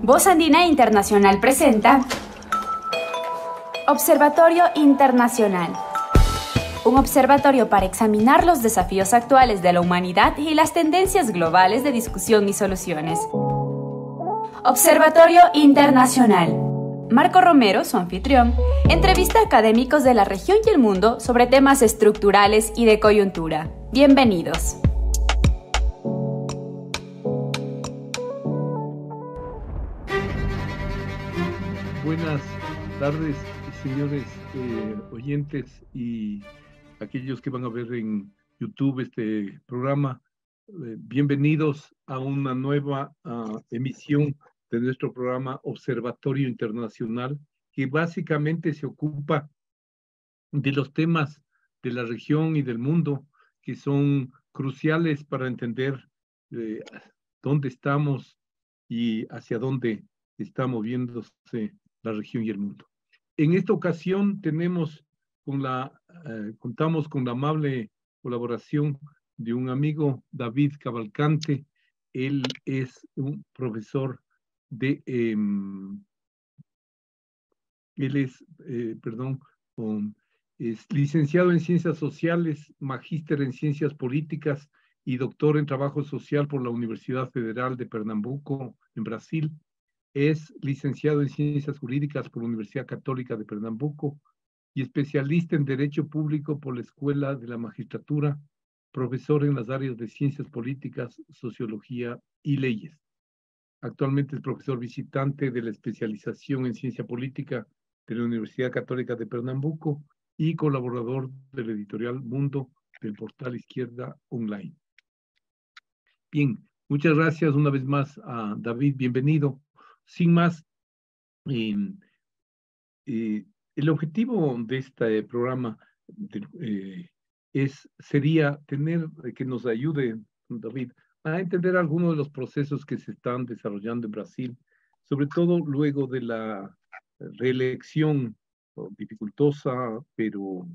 Voz Andina Internacional presenta Observatorio Internacional. Un observatorio para examinar los desafíos actuales de la humanidad y las tendencias globales de discusión y soluciones. Observatorio Internacional. Marco Romero, su anfitrión, entrevista a académicos de la región y el mundo sobre temas estructurales y de coyuntura. Bienvenidos. Buenas tardes, señores oyentes y aquellos que van a ver en YouTube este programa. Bienvenidos a una nueva emisión de nuestro programa Observatorio Internacional, que básicamente se ocupa de los temas de la región y del mundo que son cruciales para entender dónde estamos y hacia dónde está moviéndose la región y el mundo. En esta ocasión contamos con la amable colaboración de un amigo, David Cavalcante. Él es un profesor de, es licenciado en Ciencias Sociales, magíster en Ciencias Políticas y doctor en Trabajo Social por la Universidad Federal de Pernambuco, en Brasil. Es licenciado en Ciencias Jurídicas por la Universidad Católica de Pernambuco y especialista en Derecho Público por la Escuela de la Magistratura, profesor en las áreas de Ciencias Políticas, Sociología y Leyes. Actualmente es profesor visitante de la especialización en Ciencia Política de la Universidad Católica de Pernambuco y colaborador del editorial Mundo del portal Izquierda Online. Bien, muchas gracias una vez más a David, bienvenido. Sin más, el objetivo de este programa sería que nos ayude, David, a entender algunos de los procesos que se están desarrollando en Brasil, sobre todo luego de la reelección dificultosa, pero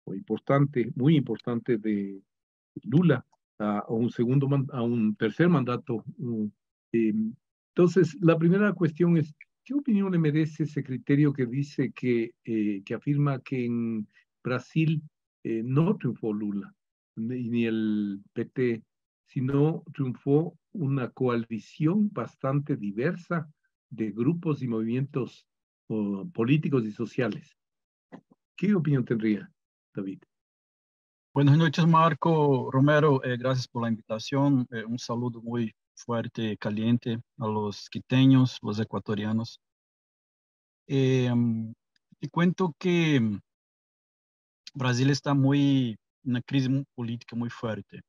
importante, muy importante de Lula a un tercer mandato. Entonces, la primera cuestión es, ¿qué opinión le merece ese criterio que dice que afirma que en Brasil no triunfó Lula ni el PT, sino triunfó una coalición bastante diversa de grupos y movimientos políticos y sociales? ¿Qué opinión tendría, David? Buenas noches, Marco Romero. Gracias por la invitación. Un saludo muy fuerte, caliente a los quiteños, los ecuatorianos. Te cuento que Brasil está en una crisis política muy fuerte.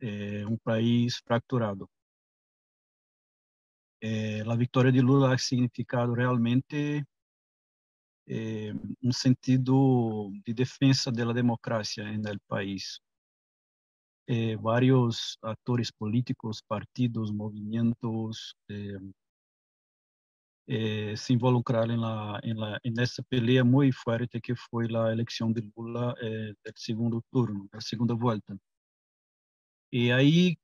Un país fracturado. La victoria de Lula ha significado realmente un sentido de defensa de la democracia en el país. Varios actores políticos, partidos, movimientos se involucraron en essa pelea muy fuerte que fue la elección de Lula del segundo turno, la segunda vuelta. Y ahí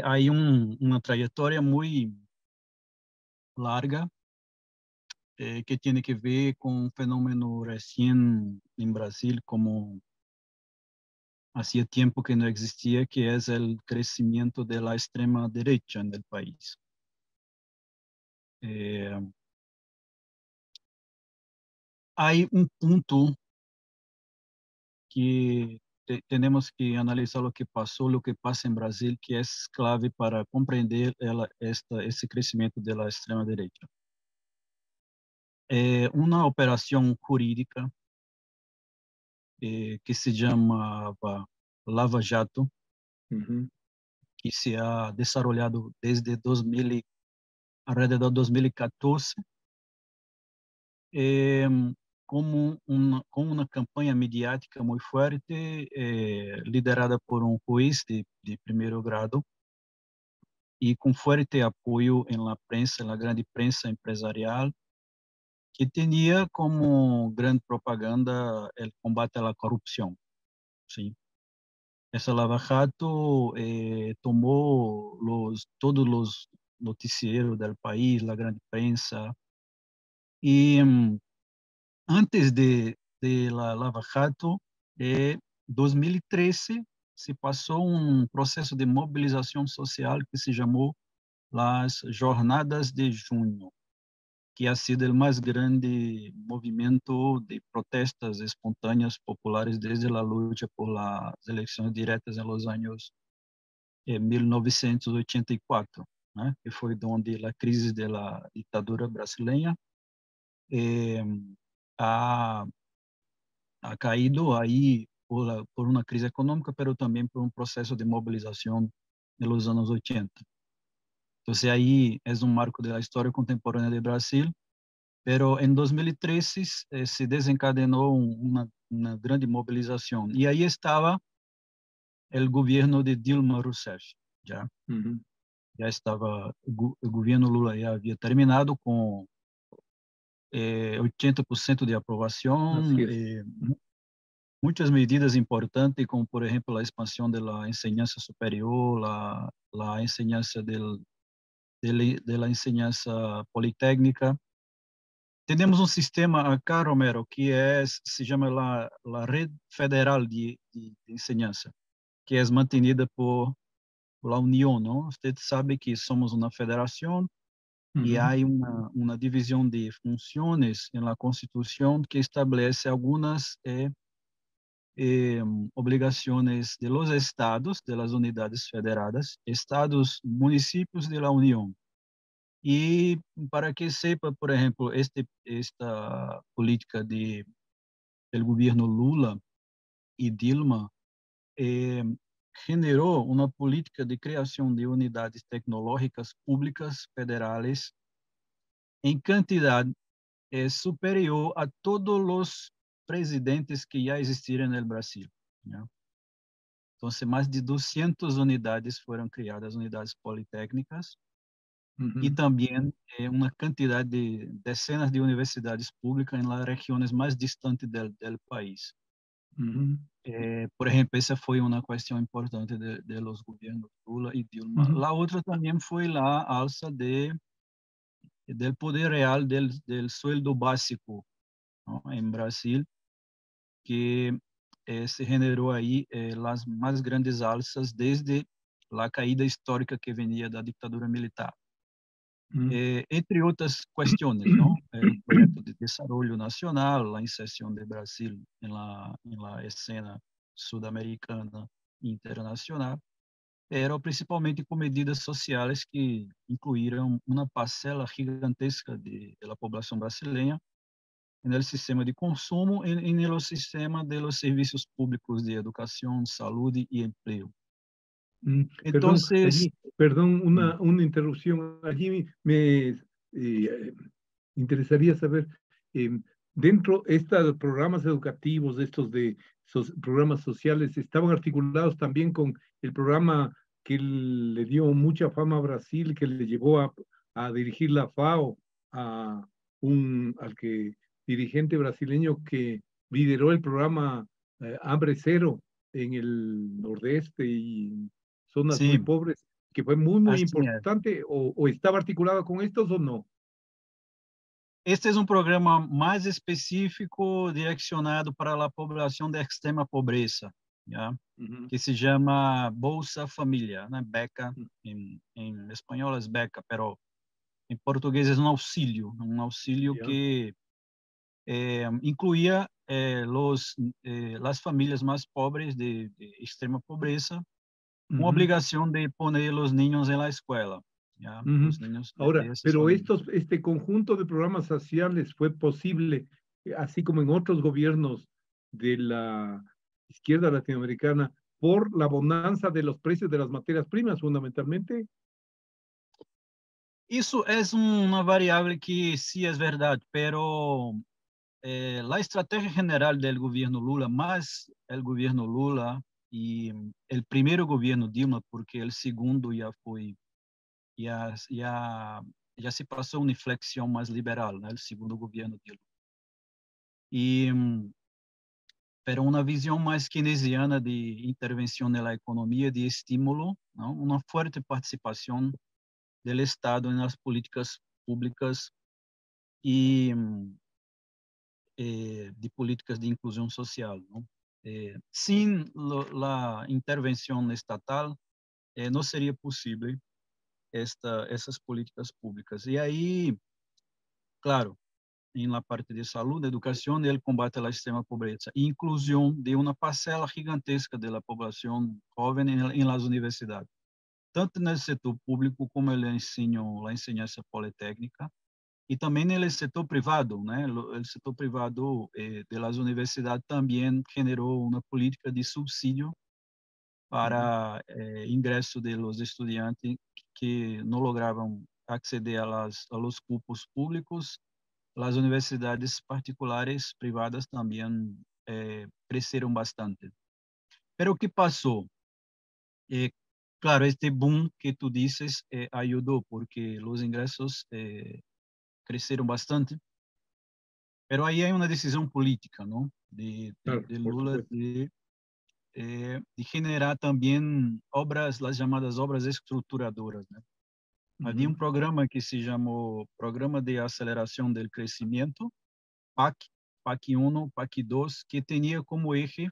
hay una trayectoria muy larga que tiene que ver con un fenómeno recién en Brasil, como hacía tiempo que no existía, que es el crecimiento de la extrema derecha en el país. Hay un punto que tenemos que analizar lo que pasó, lo que pasa en Brasil, que es clave para comprender ese crecimiento de la extrema derecha. Una operación jurídica que se llamaba Lava Jato, que se ha desarrollado desde alrededor de 2014, com uma campanha mediática muito forte, liderada por um juiz de primeiro grado e com forte apoio na prensa, na grande prensa empresarial, que tinha como grande propaganda o combate à corrupção. Sim. Essa Lava Jato tomou todos os noticiero del país, la grande prensa. Y antes de la Lava Jato, en 2013, se passou um processo de mobilização social que se chamou las Jornadas de Junho, que ha sido o mais grande movimento de protestas espontâneas populares desde a luta por las eleições diretas em los anos 1984, né? Que foi onde a crise da ditadura brasileira ha caído aí por uma crise econômica, mas também por um processo de mobilização nos anos 80. Então, aí é um marco da história contemporânea do Brasil, pero em 2013 se desencadenou uma grande mobilização. E aí estava o governo de Dilma Rousseff, já. Já estava, o governo Lula já havia terminado com 80% de aprovação, muitas medidas importantes, como, por exemplo, a expansão da enseñanza superior, a enseñanza de la enseñanza politécnica. Temos um sistema acá, Romero, que se chama la Red Federal de Enseñanza, que é mantenida por la União, não? Você sabe que somos uma federação e há uma divisão de funções na Constituição que estabelece algumas obrigações de los estados, de las unidades federadas, estados, municípios de la União. E para que sepa, por exemplo, esta política do governo Lula e Dilma generou uma política de criação de unidades tecnológicas públicas federais em quantidade superior a todos os presidentes que já existiram no Brasil, né? Então, mais de 200 unidades foram criadas, unidades politécnicas, e também uma quantidade de dezenas de universidades públicas em las regiões mais distantes do país. Por exemplo, essa foi uma questão importante de los governos Lula e Dilma. A outra também foi a alça do poder real do sueldo básico, ¿no? Em Brasil, que se generou aí as mais grandes alças desde a caída histórica que venia da ditadura militar. Entre outras questões, não? O projeto de desenvolvimento nacional, a inserção do Brasil na cena sul-americana e internacional, eram principalmente com medidas sociais que incluíram uma parcela gigantesca da população brasileira no sistema de consumo e no sistema de serviços públicos de educação, saúde e emprego. Entonces, perdón, una interrupción. Allí me interesaría saber, dentro de estos programas educativos, estos programas sociales, ¿estaban articulados también con el programa que le dio mucha fama a Brasil, que le llevó a dirigir la FAO, al dirigente brasileño que lideró el programa Hambre Cero en el nordeste y zonas muy pobres, que fue muy importante, o estaba articulado con estos o no? Este é um programa mais específico direcionado para a população de extrema pobreza, já? Que se chama Bolsa Família, né? Beca, em espanhol é beca, pero em português é um auxílio que incluía as famílias mais pobres de extrema pobreza, com obrigação de poner os niños en la escuela. Los niños Ahora, pero este conjunto de programas sociales fue posible, así como en otros gobiernos de la izquierda latinoamericana, por la bonanza de los precios de las materias primas, fundamentalmente. Isso é uma variável que sim é verdade, pero a estratégia general do governo Lula, mais o governo Lula e o primeiro governo Dilma, porque o segundo já se passou uma inflexão mais liberal, né? O segundo governo Dilma. Pero uma visão mais keynesiana de intervenção na economia, de estímulo, não? Uma forte participação do Estado nas políticas públicas e de políticas de inclusão social, não? Sem a intervenção estatal, não seria possível essas políticas públicas. E aí, claro, em la parte de saúde, educação e o combate à extrema pobreza, e inclusão de uma parcela gigantesca da população jovem em las universidades, tanto no setor público como no ensino, la enseñanza politécnica, e também no setor privado, né? O setor privado de las universidades também generou uma política de subsídio para ingresso de los estudiantes que não logravam acceder a los cupos públicos. As universidades particulares privadas também cresceram bastante. Pero o que passou? Claro, este boom que tu dices ajudou, porque os ingressos cresceram bastante, pero aí é uma decisão política, não? De Lula de generar também obras, as chamadas obras estruturadoras, né? Havia um programa que se chamou Programa de Aceleração do Crescimento, PAC 1, PAC 2, que tinha como eixo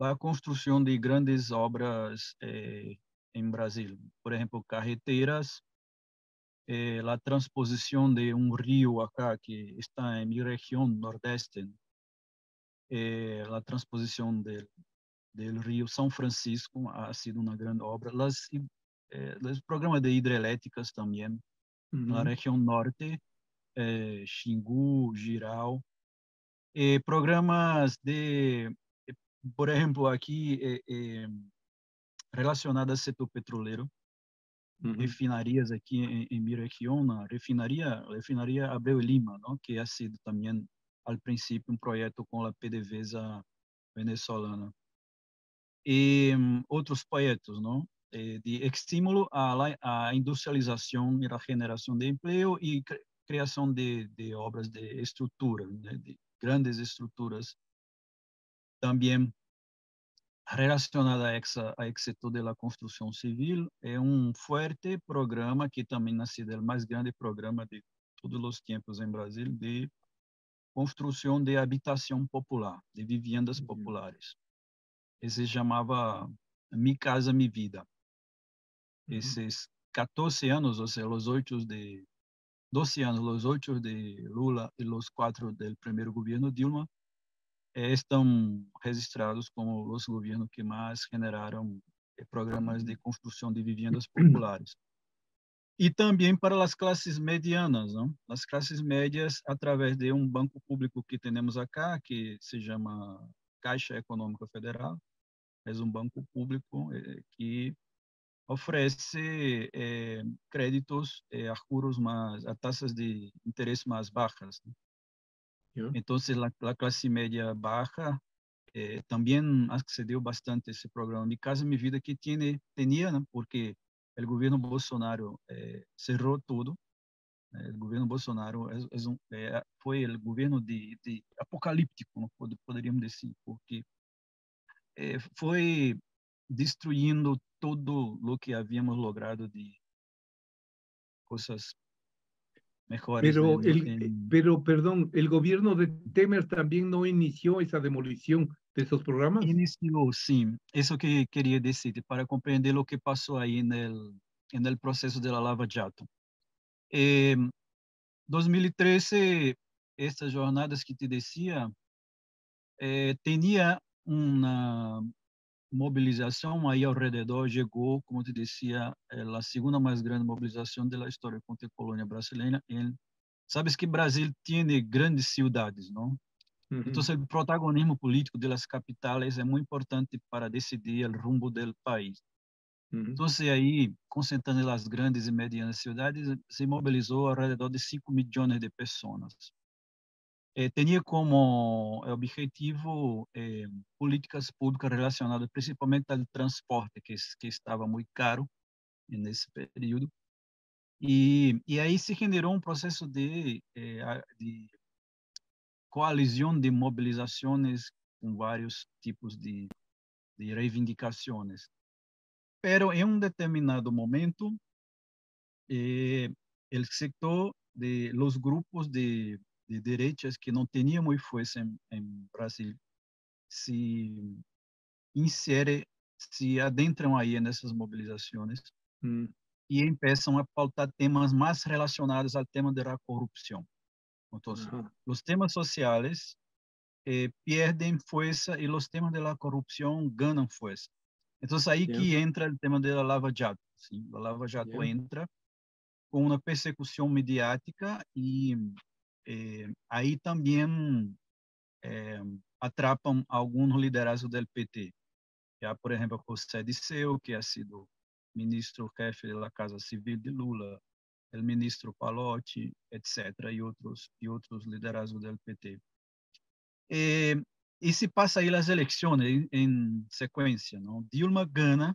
a construção de grandes obras em Brasil. Por exemplo, carreteras, a transposição de um rio acá que está em minha região nordeste, a transposição do rio São Francisco ha sido uma grande obra. Os programas de hidrelétricas também, na região norte, Xingu, Jirau, programas de, por exemplo, aqui relacionados ao setor petroleiro, refinarias aqui em minha região, na refinaria Abreu e Lima, não? Que ha sido também, ao princípio, um projeto com a PDVSA venezolana. E outros projetos, não? De estímulo à industrialização e à geração de emprego e criação de obras de estrutura, né? De grandes estruturas, também relacionada a esse setor da construção civil. É um forte programa que também nasceu do mais grande programa de todos os tempos em Brasil de construção de habitação popular, de vivendas populares. Esse se chamava Mi Casa Mi Vida. Esses 14 anos, ou seja, os 12 anos, os 8 de Lula e os 4 do primeiro governo Dilma, estão registrados como os governos que mais generaram programas de construção de vivendas populares. E também para as classes medianas, não? As classes médias, através de um banco público que temos acá, que se chama Caixa Econômica Federal, é um banco público que oferece créditos a juros a taxas de interesse mais baixas, né? Então, a classe média baixa também accedeu bastante a esse programa Mi Casa Mi Vida que tinha, né? Porque o governo Bolsonaro cerrou tudo. O governo Bolsonaro foi o governo de apocalíptico, não poderíamos dizer, porque foi destruindo tudo o que havíamos logrado de coisas mejores. Pero, perdón, ¿el gobierno de Temer también no inició esa demolición de esos programas? Iniciou, sim. Isso que queria dizer, para compreender o que passou aí no processo da Lava Jato. Em 2013, essas jornadas que te dizia, tinha uma mobilização aí ao redor, chegou, como te dizia, a segunda mais grande mobilização da história contra a colônia brasileira. Sabes que Brasil tem grandes cidades, não? Então, o protagonismo político das capitais é muito importante para decidir o rumo do país. Então, aí, concentrando as grandes e medianas cidades, se mobilizou ao redor de 5 milhões de pessoas. Tinha como objetivo políticas públicas relacionadas principalmente ao transporte, que estava muito caro nesse período. E aí se generou um processo de coalizão de mobilizações com vários tipos de reivindicações. Pero em um determinado momento, el sector de los grupos de derechas que no tenían muy fuerza en Brasil se insere, se adentram aí nessas mobilizações e empiezam a pautar temas mais relacionados ao tema da corrupção. Então, os temas sociais perdem força e os temas da corrupção ganham força. Então, aí que entra o tema da Lava Jato. Sim? A Lava Jato entra com uma persecução mediática e aí também atrapam alguns liderazgos do PT. Já, por exemplo, José Disseu, que ha sido ministro-chefe da Casa Civil de Lula, o ministro Palotti, etc., e outros liderazgos do PT. E se passa aí as eleições em sequência, não? Dilma ganha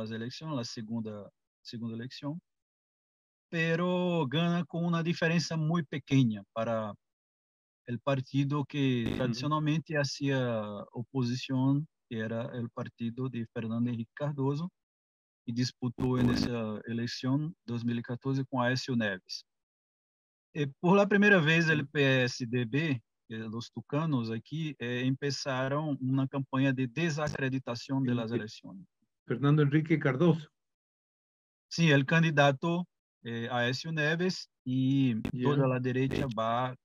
as eleições, a segunda eleição, pero ganha com uma diferença muito pequena para o partido que tradicionalmente fazia oposição, que era o partido de Fernando Henrique Cardoso, e disputou nessa eleição 2014 com Aécio Neves. Por a primeira vez, o PSDB, os tucanos aqui, começaram uma campanha de desacreditação das eleições. Fernando Henrique Cardoso. Sim, o candidato Aécio Neves, e toda a direita vai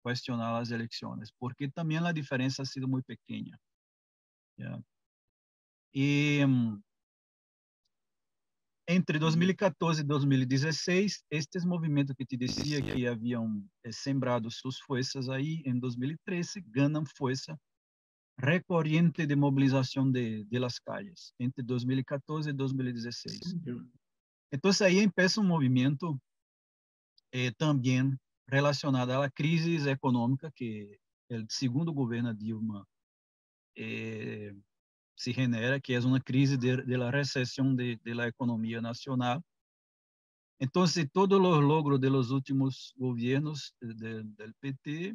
questionar as eleições, porque também a diferença ha sido muito pequena. E entre 2014 e 2016, estes movimentos que te dizia que haviam sembrado suas forças aí, em 2013, ganham força recorrente de mobilização de las calles, entre 2014 e 2016. Então, aí empieza movimento também relacionado à crise econômica que o segundo governo Dilma se genera, que é uma crise de la recessão de la economia nacional. Então, todos os logros de los últimos governos del PT,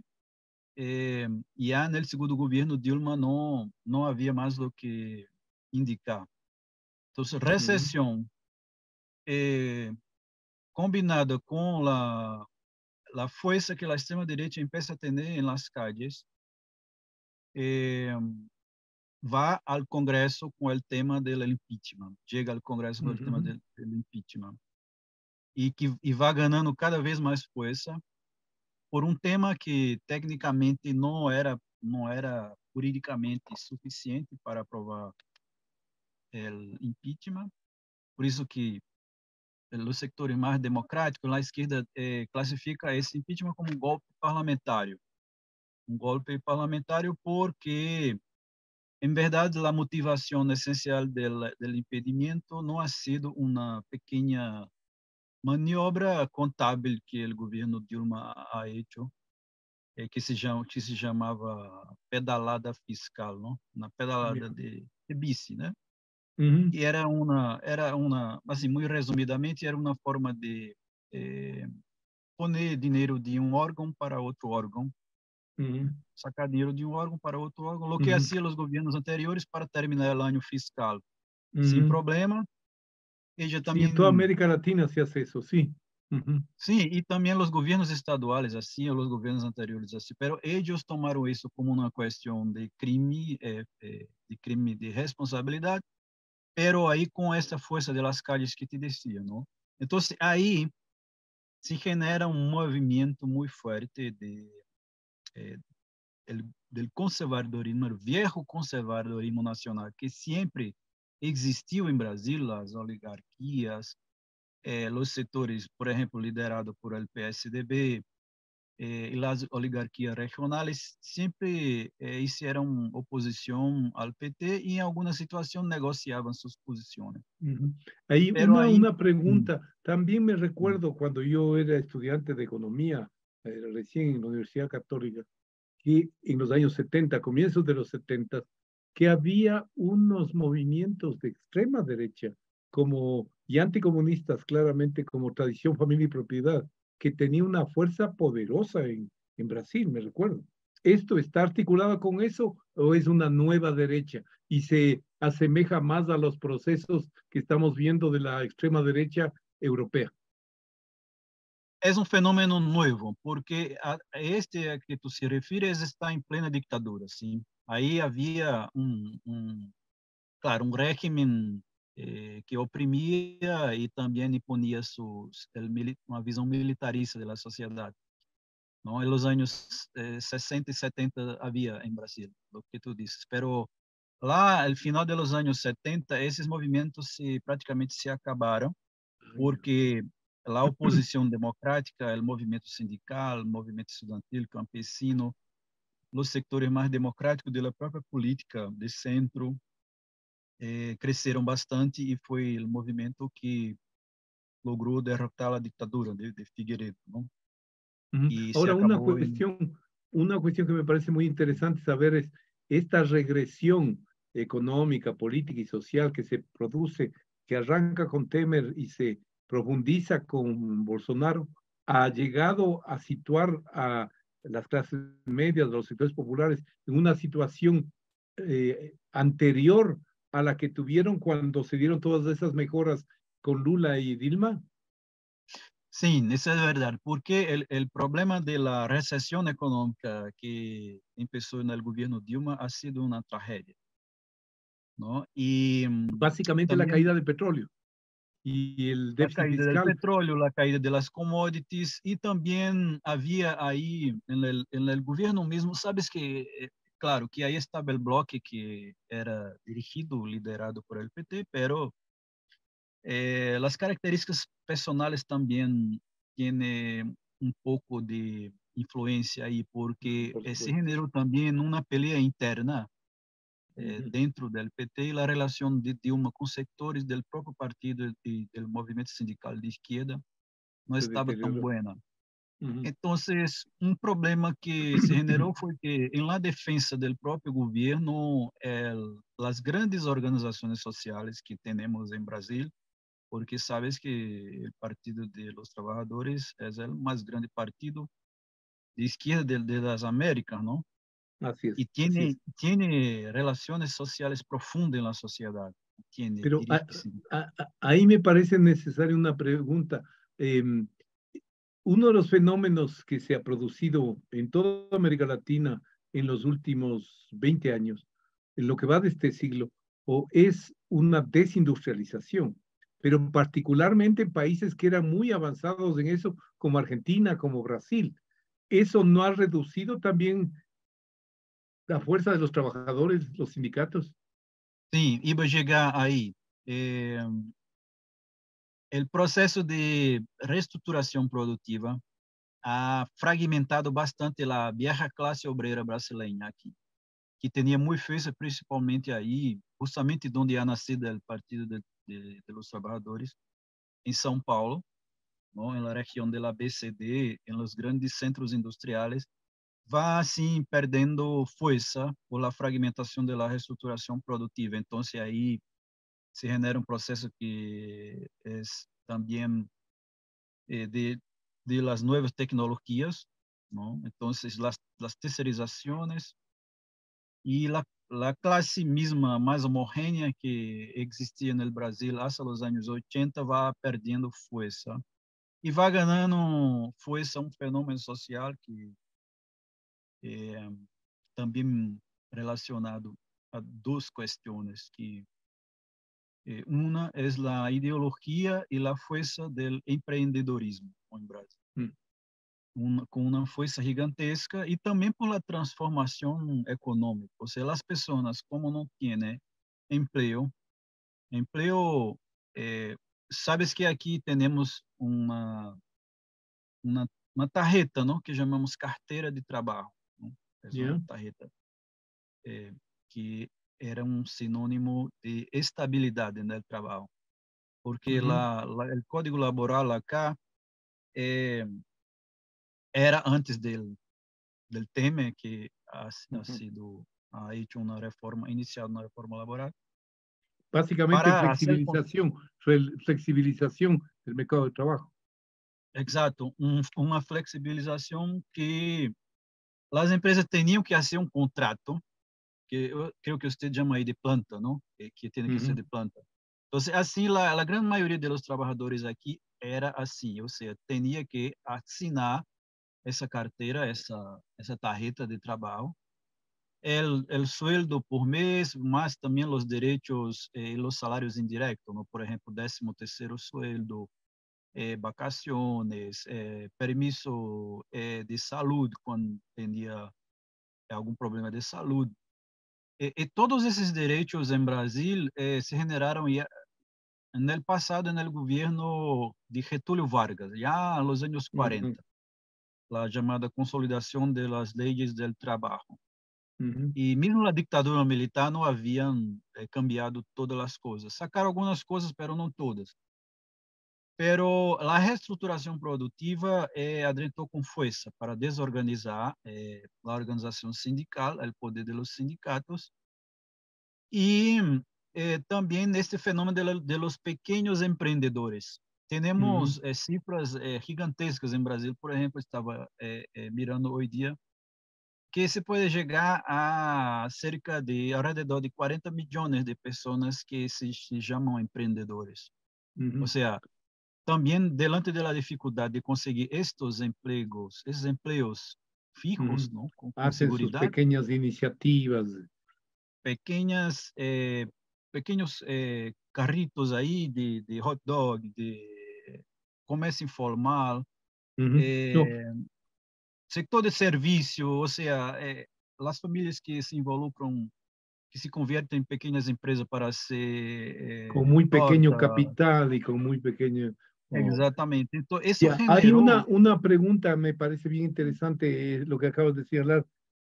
já no segundo governo Dilma não havia mais o que indicar. Então, recessão combinada com a força que a extrema-direita começa a ter em las calles, vai ao Congresso com o tema do impeachment, chega ao Congresso com o tema do impeachment, e vai ganhando cada vez mais força por um tema que tecnicamente não era juridicamente suficiente para aprovar o impeachment, por isso que os setores mais democráticos, a esquerda classifica esse impeachment como um golpe parlamentário. Um golpe parlamentário porque, em verdade, a motivação essencial do impedimento não ha sido uma pequena maniobra contábil que o governo Dilma ha hecho, que se chamava pedalada fiscal, não? Uma pedalada de bici, né? E era uma, assim, muito resumidamente, era uma forma de poner dinheiro de um órgão para outro órgão, sacar dinheiro de um órgão para outro órgão, o que hacían os governos anteriores para terminar o ano fiscal sem problema. Ella também, em toda a América Latina se hace isso, sim. Sim, e também os governos estaduais assim, os governos anteriores assim, pero eles tomaram isso como uma questão de crime, de responsabilidade, pero aí com essa força de las calles que te decía, não? Então, aí se genera um movimento muito forte del conservadorismo, el viejo conservadorismo nacional, que sempre existiu em Brasil, as oligarquias, os setores, por exemplo, liderados por el PSDB, e as oligarquias regionais sempre hicieron oposição ao PT e em alguma situação negociavam suas posições. Ahí una pregunta. También me recuerdo cuando yo era estudiante de economía, recién en la Universidad Católica, que en los años 70, comienzos de los 70, que había unos movimientos de extrema derecha y anticomunistas, claramente, como Tradición, Familia y Propiedad, que tenía una fuerza poderosa en Brasil, me recuerdo. ¿Esto está articulado con eso o es una nueva derecha y se asemeja más a los procesos que estamos viendo de la extrema derecha europea? es un fenómeno nuevo, porque a este a que tú se refieres está en plena dictadura, ¿sí? Ahí había claro, un régimen que oprimía y también imponía una visión militarista de la sociedad, ¿no? En los años 60 y 70 había en Brasil, lo que tú dices, pero lá, al final de los años 70, esos movimientos prácticamente se acabaron, porque la oposición democrática, el movimiento sindical, el movimiento estudiantil, campesino, los sectores más democráticos de la propia política de centro, cresceram bastante e foi o movimento que logrou derrotar a ditadura de Figueiredo, ¿no? Y se Ahora, acabó en... una cuestión que me parece muy interesante saber es esta regresión económica, política y social que se produce, que arranca con Temer y se profundiza con Bolsonaro, ha llegado a situar a las clases medias, los sectores populares, en una situación anterior a la que tuvieron cuando se dieron todas esas mejoras con Lula y Dilma. Sí, eso es verdad, porque el problema de la recesión económica que empezó en el gobierno Dilma ha sido una tragedia, ¿no? Y Básicamente la también caída del petróleo y el la déficit caída del fiscal. petróleo, la caída de las commodities y también había ahí en el gobierno mismo, sabes que, claro, que ahí estaba el bloque que era dirigido, liderado por el PT, pero las características personales también tienen un poco de influencia ahí, porque Por se supuesto. generó también una pelea interna Ujú. dentro del PT y la relación de Dilma con sectores del propio partido y del movimiento sindical de izquierda no Se estaba tan deterioró. buena. Ujú. Entonces, un problema que se generó fue que en la defensa del propio gobierno, las grandes organizaciones sociales que tenemos en Brasil, porque sabes que el Partido de los Trabajadores es el más grande partido de izquierda de las Américas, ¿no? Así es, Y así es. tiene relaciones sociales profundas en la sociedad, tiene Pero dirigentes sindicales. ahí me parece necesaria una pregunta. Em, Uno de los fenómenos que se ha producido en toda América Latina en los últimos 20 años, en lo que va de este siglo, o es una desindustrialización, pero particularmente en países que eran muy avanzados en eso, como Argentina, como Brasil. ¿Eso no ha reducido también la fuerza de los trabajadores, los sindicatos? Sí, iba a llegar ahí. Eh, el proceso de reestructuración productiva ha fragmentado bastante la vieja clase obrera brasileña aquí, que tenía muy fuerza principalmente ahí, justamente donde ha nacido el Partido de los Trabajadores, en São Paulo, ¿no? En la región de la BCD, en los grandes centros industriales, va así perdiendo fuerza por la fragmentación de la reestructuración productiva. Entonces ahí se genera un proceso que es también de las nuevas tecnologías, ¿no? Entonces las tercerizaciones y la clase misma más homogénea que existía en el Brasil hasta los años 80 va perdiendo fuerza y va ganando fuerza un fenómeno social que eh, también relacionado a dos cuestiones, que una es la ideología y la fuerza del emprendedorismo en Brasil, Mm. con una fuerza gigantesca y también por la transformación económica. O sea, las personas como no tienen empleo, empleo, eh, sabes que aquí tenemos una tarjeta, ¿no? Que llamamos carteira de trabajo, ¿no? Es una ¿Ya? tarjeta que era un sinónimo de estabilidad en el trabajo, porque Ujú. el código laboral acá eh, era antes del Temer, que Ujú. ha hecho una reforma, iniciado una reforma laboral, Básicamente para hacer, flexibilización del mercado de trabajo. exacto, una flexibilización que las empresas tenían que hacer un contrato, que yo creo que usted llama ahí de planta, ¿no? Que tiene que ser Ujú. de planta. Entonces, así la gran mayoría de los trabajadores aquí era assim, ou seja, tinha que assinar essa carteira, essa tarjeta de trabalho, el sueldo por mês, mas também os direitos, os salários indiretos, ¿no? Por exemplo, 13º sueldo, vacaciones, permiso de saúde quando tinha algum problema de saúde. E todos esses direitos em Brasil se generaram no passado, no governo de Getúlio Vargas, já nos anos 40, a chamada consolidação das leis do trabalho. E mesmo na ditadura militar não haviam cambiado todas as coisas. Sacaram algumas coisas, mas não todas. Pero a reestruturação produtiva adentrou com força para desorganizar a organização sindical, o poder dos sindicatos, e também neste fenômeno de los pequenos empreendedores. Temos cifras gigantescas em Brasil, por exemplo, estava mirando hoje dia, que se pode chegar a cerca de, ao redor de 40 milhões de pessoas que se chamam empreendedores. Ou seja, também, diante da dificuldade de conseguir estes empregos fijos, não? Com Hacen sus seguridade, pequeñas iniciativas. pequenos carritos aí de hot dog, de comércio informal, No, setor de serviço, ou seja, as famílias que se involucram, que se conviertem em pequenas empresas para ser con muy pequeño torta. capital y con muy pequeño... Exatamente. Então, isso Ya, hay generou. una pregunta, me parece bien interesante lo que acabas de decir.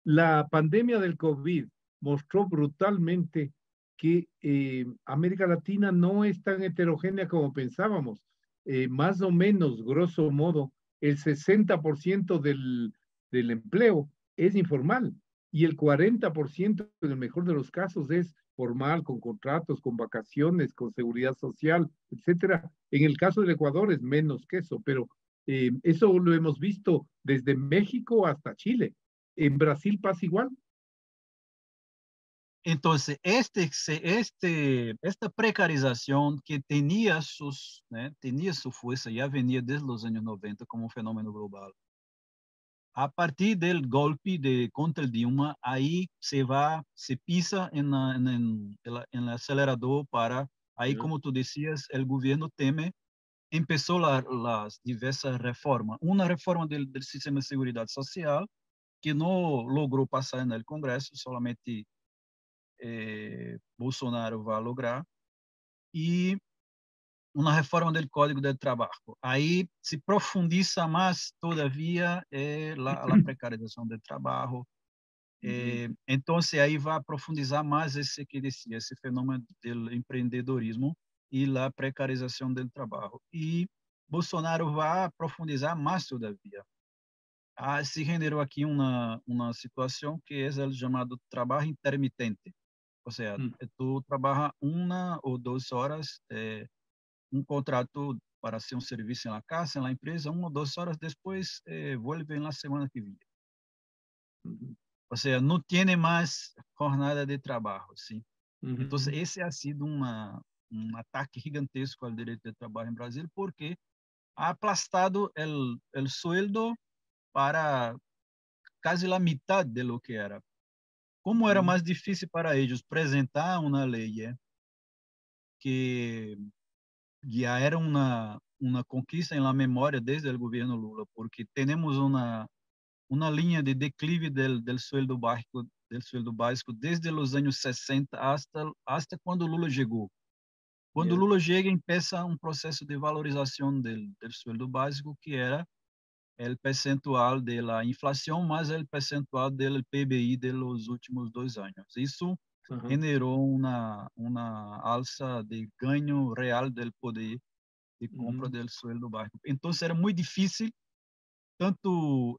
La pandemia del COVID mostró brutalmente que América Latina no es tan heterogénea como pensábamos. Más o menos, grosso modo, el 60% del empleo es informal y el 40% en el mejor de los casos es formal, con contratos, con vacaciones, con seguridad social, etcétera. En el caso del Ecuador es menos que eso, pero eso lo hemos visto desde México hasta Chile. ¿En Brasil pasa igual? Então, esta precarização que tinha sua força, já vinha desde os anos 90 como um fenômeno global. A partir do golpe contra Dilma, aí se pisa no acelerador para, aí, como tu dizias, o governo Temer começou as diversas reformas. Uma reforma do sistema de seguridade social, que não logrou passar no Congresso, somente Bolsonaro vai lograr, e uma reforma do Código de Trabalho. Aí se profundiza mais, todavia, a precarização do trabalho. Então, aí vai profundizar mais esse fenômeno do empreendedorismo e a precarização do trabalho. E Bolsonaro vai profundizar mais, todavia. Se generou aqui uma situação que é o chamado trabalho intermitente. Ou seja, tu trabalha 1 ou 2 horas, um contrato para ser um serviço na casa, na empresa, 1 ou 2 horas depois, volve na semana que vem. Ou seja, não tem mais jornada de trabalho, sim. Então, esse ha sido um ataque gigantesco ao direito de trabalho em Brasil, porque ha aplastado o sueldo para quase a metade de lo que era. Como era mais difícil para eles apresentar uma lei que já era uma conquista na memória desde o governo Lula, porque temos uma linha de declive do sueldo básico desde os anos 60 hasta quando Lula chegou. Quando Lula chega, começa um processo de valorização do sueldo básico, que era o percentual da inflação mais o percentual do PBI dos últimos 2 anos. Isso generou uma alça de ganho real do poder de compra do sueldo básico. Então, era muito difícil, tanto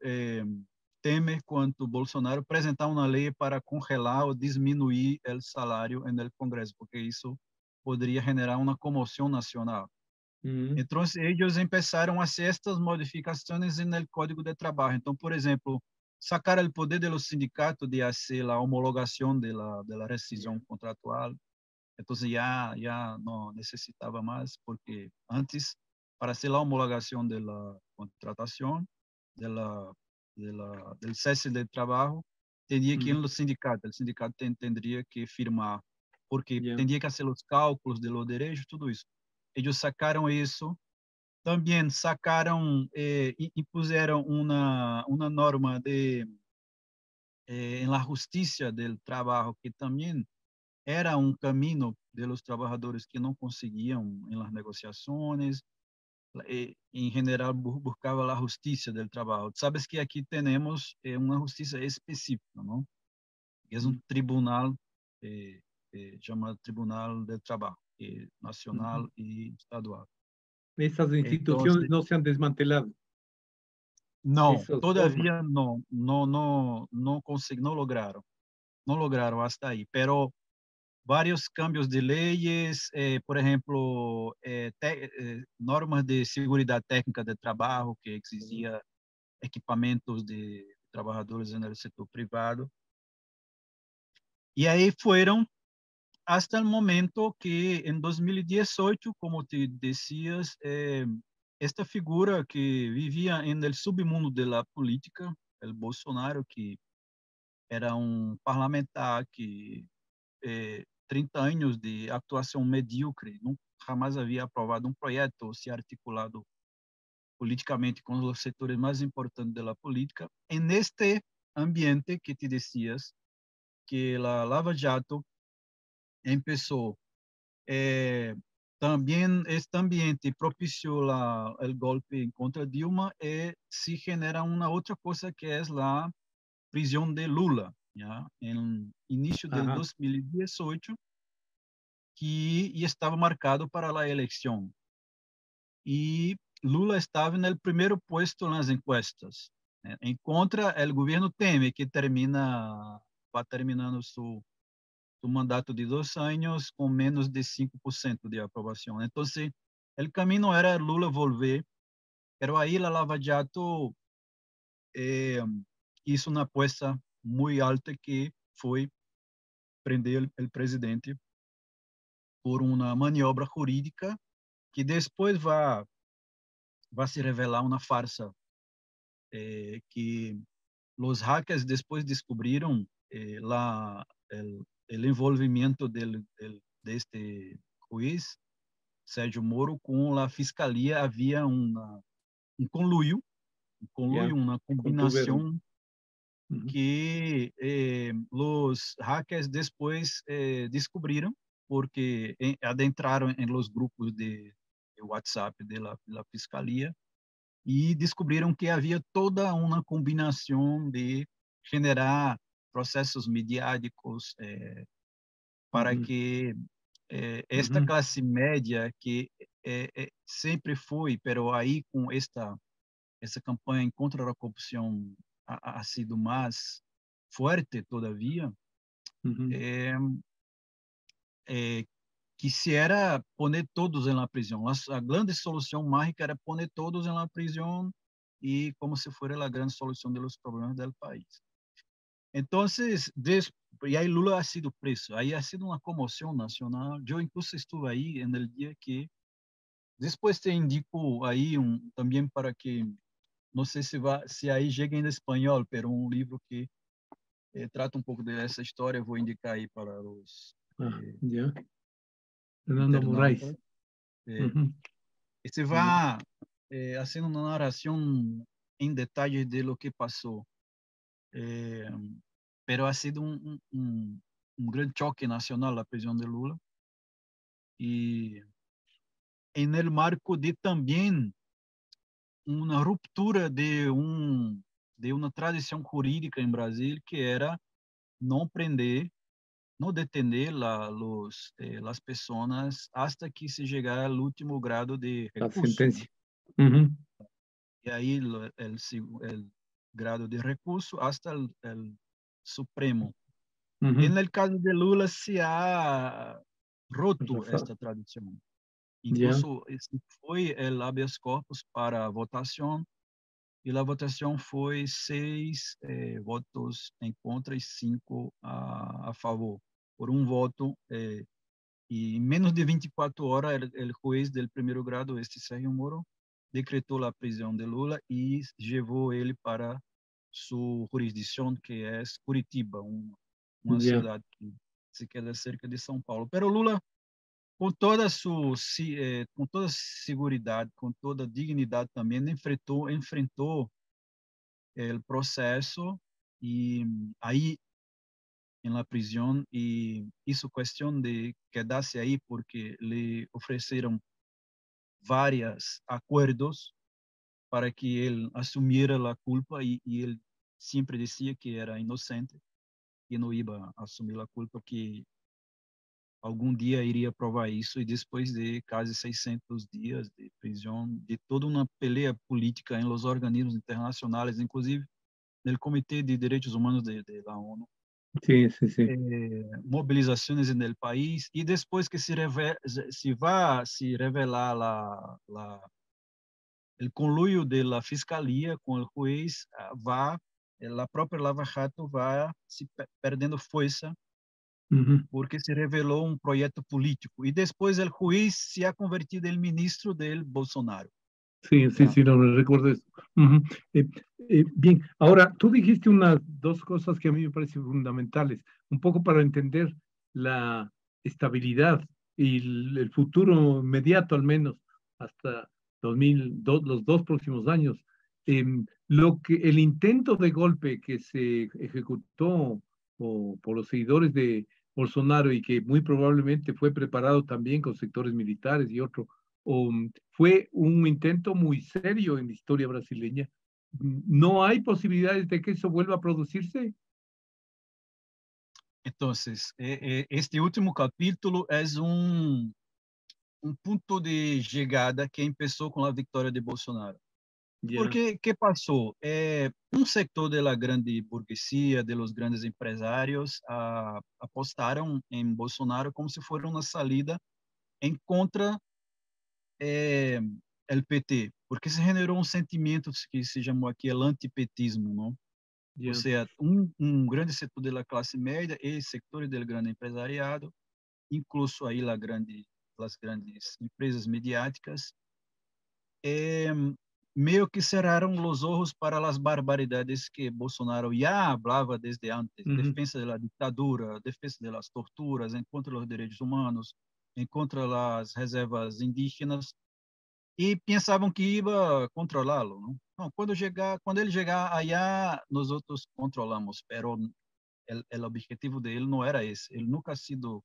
Temer quanto Bolsonaro, apresentar uma lei para congelar ou diminuir o salário no Congresso, porque isso poderia generar uma comoção nacional. Então, eles começaram a fazer estas modificações no Código de Trabalho. Então, por exemplo, sacar o poder dos sindicatos de fazer a homologação da rescisão contratual. Então, já não necessitava mais, porque antes para hacer la homologación de la contratación, del cese del trabajo, tenía que ir en los sindicatos. El sindicato tendría que firmar, porque tendría que hacer los cálculos de los derechos, todo eso. Ellos sacaron eso. También sacaron y pusieron una norma en la justicia del trabajo, que también era un camino de los trabajadores que no conseguían en las negociaciones. En general buscaba la justicia del trabajo. Sabes que aquí tenemos una justicia específica, ¿no? Es un tribunal, llama Tribunal del Trabajo, nacional y estadual. Esas instituciones Entonces, no se han desmantelado. no, Esos órganos. todavía no lograron hasta ahí, pero varios cambios de leyes, por ejemplo, normas de seguridad técnica de trabajo que exigía equipamientos de trabajadores en el sector privado. Y ahí fueron hasta el momento que en 2018, como te decías, esta figura que vivía en el submundo de la política, el Bolsonaro, que era un parlamentar que 30 años de actuação medíocre, jamais havia aprovado um projeto ou se articulado politicamente com os setores mais importantes da política. E neste ambiente que te dizias, que a Lava Jato começou, também este ambiente propiciou o golpe contra Dilma e se genera uma outra coisa que é a prisão de Lula, já, em início de 2018, que estava marcado para a eleição. E Lula estava no primeiro posto nas encuestas, em contra o governo Temer, que vai terminando seu mandato de 2 anos com menos de 5% de aprovação. Então, o caminho era Lula volver, mas aí a Lava Jato hizo uma aposta muito alta, que foi prender o presidente por uma maniobra jurídica que depois vai se revelar uma farsa, que os hackers depois descobriram o envolvimento deste juiz, Sérgio Moro, com a fiscalia. Havia um conluio, uma combinação que os hackers depois descobriram, porque adentraram em los grupos de WhatsApp da fiscalia e descobriram que havia toda uma combinação de generar processos midiáticos para que esta classe média, que sempre foi, pero aí com essa campanha contra a corrupção ha sido mais forte todavia, quisiera poner todos en la prisión. La grande solución mágica era poner todos en la prisión y como si fuera la gran solución de los problemas del país. Entonces, y ahí Lula ha sido preso. Ahí ha sido una conmoción nacional. Yo incluso estuve ahí en el día que, después te indico ahí también para que, no sé si ahí llega en español, pero un libro que trata un poco de esa historia, voy a indicar ahí para los... Fernando Moraes. Este va haciendo una narración en detalle de lo que pasó. Pero ha sido un gran choque nacional la prisión de Lula. Y en el marco de también una ruptura de una tradición jurídica en Brasil, que era no prender, no detener las personas hasta que se llegara al último grado de recurso. La sentencia. Y ahí el grado de recurso hasta el Supremo. En el caso de Lula se ha roto esta tradición. Incluso fue el habeas corpus para votación, y la votación fue 6 votos en contra y 5 a favor. Por un voto, y en menos de 24 horas el juez del primer grado, Sérgio Moro, decretou a prisão de Lula e levou ele para sua jurisdição, que é Curitiba, uma Ya. cidade que se queda cerca de São Paulo. Pero Lula, com toda com toda segurança, com toda dignidade também, enfrentou o processo e aí em la prisão e hizo questão de quedarse aí porque lhe ofereceram vários acordos para que ele assumiera a culpa e ele sempre dizia que era inocente e não ia assumir a culpa, que algum dia iria provar isso, e depois de quase 600 dias de prisão, de toda uma peleia política em los organismos internacionais, inclusive no Comitê de Direitos Humanos da ONU, Sí, sí, sí. mobilizações no país, e depois que se revelar o conluio da fiscalia com o juiz, a própria Lava Jato vai se perdendo força Ujú. porque se revelou um projeto político. E depois o juiz se ha convertido em ministro del Bolsonaro. Sí, sí, ¿Ya? sí, no me recuerdo eso. Ujú. Bien, ahora tú dijiste unas dos cosas que a mí me parecen fundamentales, un poco para entender la estabilidad y el futuro inmediato, al menos hasta 2002, los dos próximos años. El intento de golpe que se ejecutó por los seguidores de Bolsonaro y que muy probablemente fue preparado también con sectores militares y otro, fue un intento muy serio en la historia brasileña. ¿No hay posibilidades de que eso vuelva a producirse? Então, este último capítulo é um ponto de chegada que começou com a vitória de Bolsonaro. Ya. Porque que passou? Um sector da grande burguesia, de los grandes empresários, apostaram em Bolsonaro como se fosse uma salida em contra o PT, porque se generou um sentimento que se chamou aqui o antipetismo, não? Ou Ya. seja, grande setor da classe média e setores do grande empresariado, incluso aí as grandes empresas mediáticas, meio que cerraram os olhos para as barbaridades que Bolsonaro já falava desde antes, Ujú. defesa da ditadura, defesa das torturas, em contra dos direitos humanos, em contra das reservas indígenas, e pensavam que ia controlá-lo. Não? Não, quando ele chegar allá, nós outros controlamos, pero o objetivo dele não era esse. Ele nunca ha sido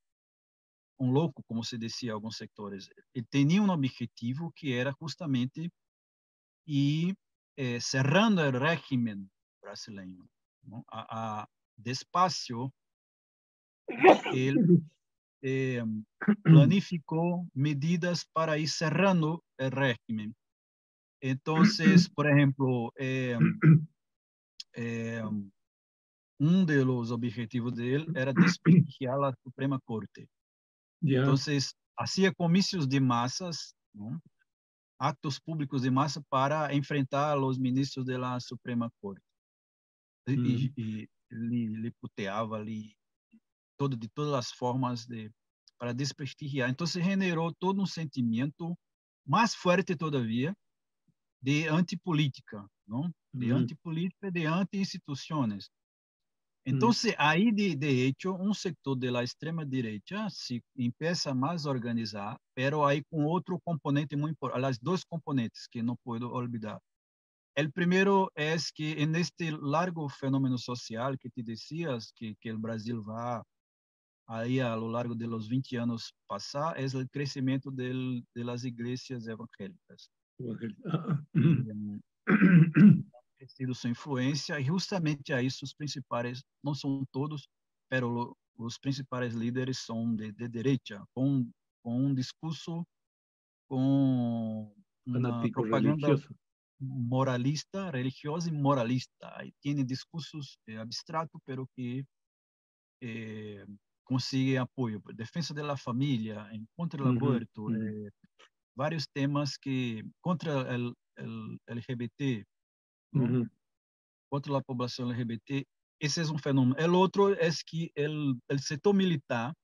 um louco, como se dizia em alguns sectores. Ele tinha um objetivo que era justamente ir cerrando o régimen brasileiro. Não? Despacio, ele planificou medidas para ir cerrando o régimen. Entonces, por ejemplo, de los objetivos de él era desprestigiar la Suprema Corte. Ya. Entonces, hacía comicios de masas, ¿no? Actos públicos de masa para enfrentar a los ministros de la Suprema Corte. E lhe puteava, de todas as formas para desprestigiar. Então, se generou todo um sentimento mais forte todavia de antipolítica, não? De antipolítica, de anti-instituições. Então, aí, de hecho, um sector da extrema-direita se começa a mais organizar, pero aí com outro componente muito importante, aliás, dois componentes que não posso olvidar. O primeiro é que, neste largo fenômeno social que te dizias, que o Brasil vai aí, a lo largo de los 20 anos passar, é o crescimento de las igrejas evangélicas. Crescido sua influência, e justamente a isso os principais, não são todos, pero os principais líderes são de direita, com um discurso, com uma Fanático propaganda religioso. moralista, religiosa e moralista. Aí tem discursos abstratos, pero que conseguem apoio. Defesa da família, em contra do aborto, vários temas que contra o LGBT, não? Contra a população LGBT, esse é um fenômeno. O outro é que o setor militar,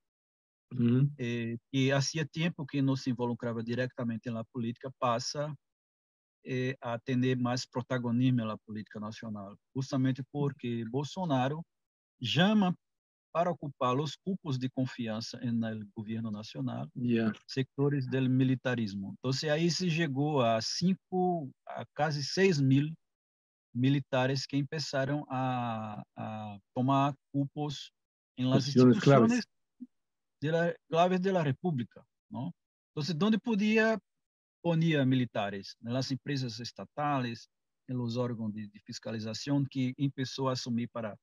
que hacía tempo que não se involucrava diretamente na política, passa a ter mais protagonismo na política nacional, justamente porque Bolsonaro chama para ocupar os cupos de confiança no governo nacional, sectores do militarismo. Então, aí se chegou a quase 6.000 militares que começaram a tomar cupos em las instituições claves da República, não? Então, onde podia ponia militares nas empresas estatais, nos órgãos de fiscalização que começou a assumir para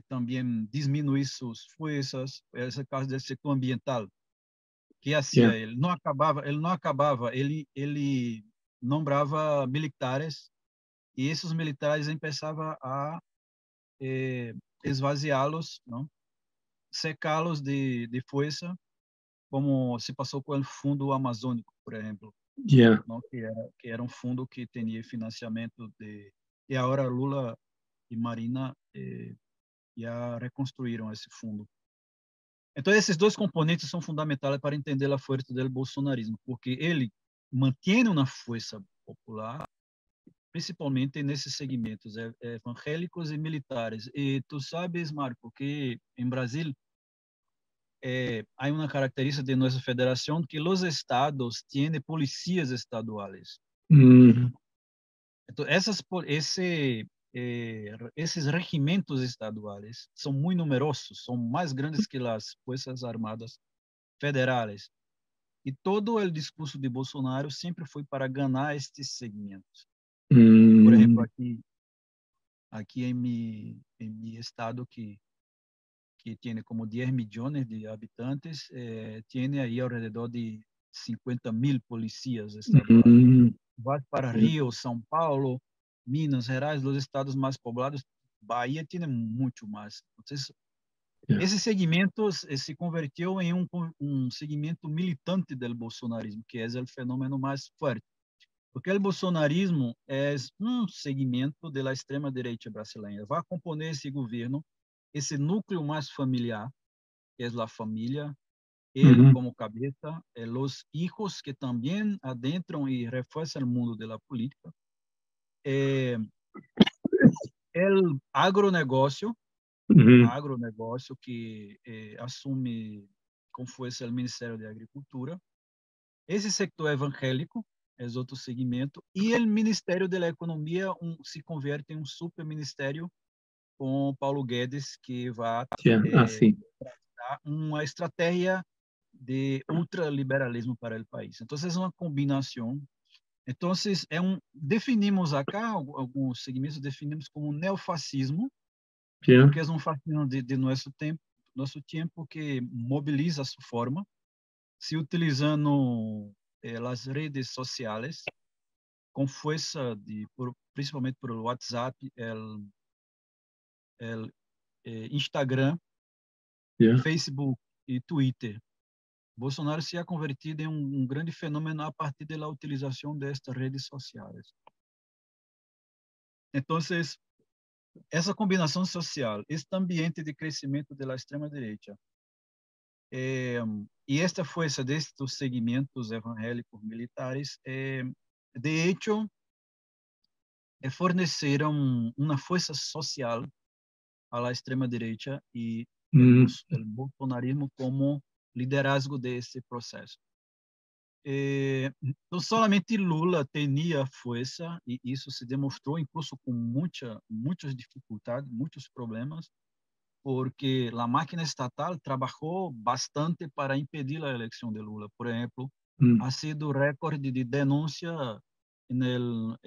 também diminuir suas forças, esse caso do setor ambiental, que hacía, ele não acabava, ele nombrava militares e esses militares começavam a esvaziá-los, não? Secá-los de força, como se passou com o Fundo Amazônico, por exemplo, não? Que era um fundo que tinha financiamento e agora Lula e Marina já reconstruíram esse fundo. Então, esses dois componentes são fundamentais para entender a força do bolsonarismo, porque ele mantém uma força popular, principalmente nesses segmentos evangélicos e militares. E tu sabes, Marco, que em Brasil há uma característica de nossa federação que os estados têm polícias estaduais. Então, esses regimentos estaduais são muito numerosos, são mais grandes que as Forças Armadas Federais. E todo o discurso de Bolsonaro sempre foi para ganhar estes segmentos. Por exemplo, aqui em meu estado, que tem como 10 milhões de habitantes, tem aí ao redor de 50.000 polícias estaduais. Vai para Rio, São Paulo, Minas Gerais, os estados mais poblados, Bahia tem muito mais. Então, esse segmento se converteu em um segmento militante do bolsonarismo, que é o fenômeno mais forte. Porque o bolsonarismo é um segmento da extrema-direita brasileira. Vai compor esse governo, esse núcleo mais familiar, que é a família, ele como cabeça, os hijos que também adentram e reforçam o mundo da política, o agronegócio, que assume como fosse o Ministério da Agricultura, esse sector evangélico é outro segmento, e o Ministério da Economia se converte em um superministério com Paulo Guedes, que vai dar uma estratégia de ultraliberalismo para o país. Então, é uma combinação. Então, definimos acá, alguns segmentos definimos como neofascismo, que é um fascismo de nosso tempo que mobiliza sua forma, se utilizando as redes sociais com força, principalmente por WhatsApp, Instagram, Facebook e Twitter. Bolsonaro se ha convertido em um grande fenômeno a partir da utilização destas redes sociais. Então, essa combinação social, este ambiente de crescimento da extrema-direita, e esta força destes segmentos evangélicos militares, de hecho, forneceram uma força social à extrema-direita e o bolsonarismo como liderazgo desse processo. Então, somente Lula tinha força, e isso se demonstrou, incluso com muitas dificuldades, muitos problemas, porque a máquina estatal trabalhou bastante para impedir a eleição de Lula. Por exemplo, ha sido recorde de denúncia no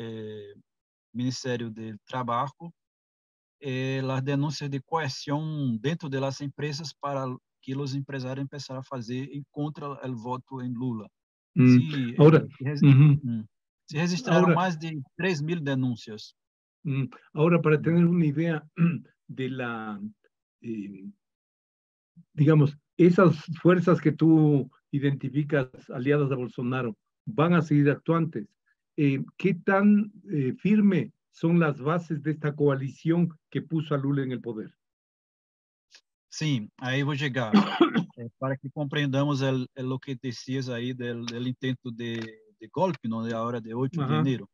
Ministério do Trabalho, as denúncias de coerção dentro das empresas para que os empresários começaram a fazer em contra o voto em Lula. Se registraram mais de 3.000 denúncias. Ahora, para tener una idea de digamos, esas fuerzas que tú identificas aliadas a Bolsonaro van a seguir actuantes. ¿Qué tan firme son las bases de esta coalición que puso a Lula en el poder? Sim, aí vou chegar. Para que compreendamos o que dizias aí do intento de golpe, ¿no? De ahora de 8 de Ajá. enero.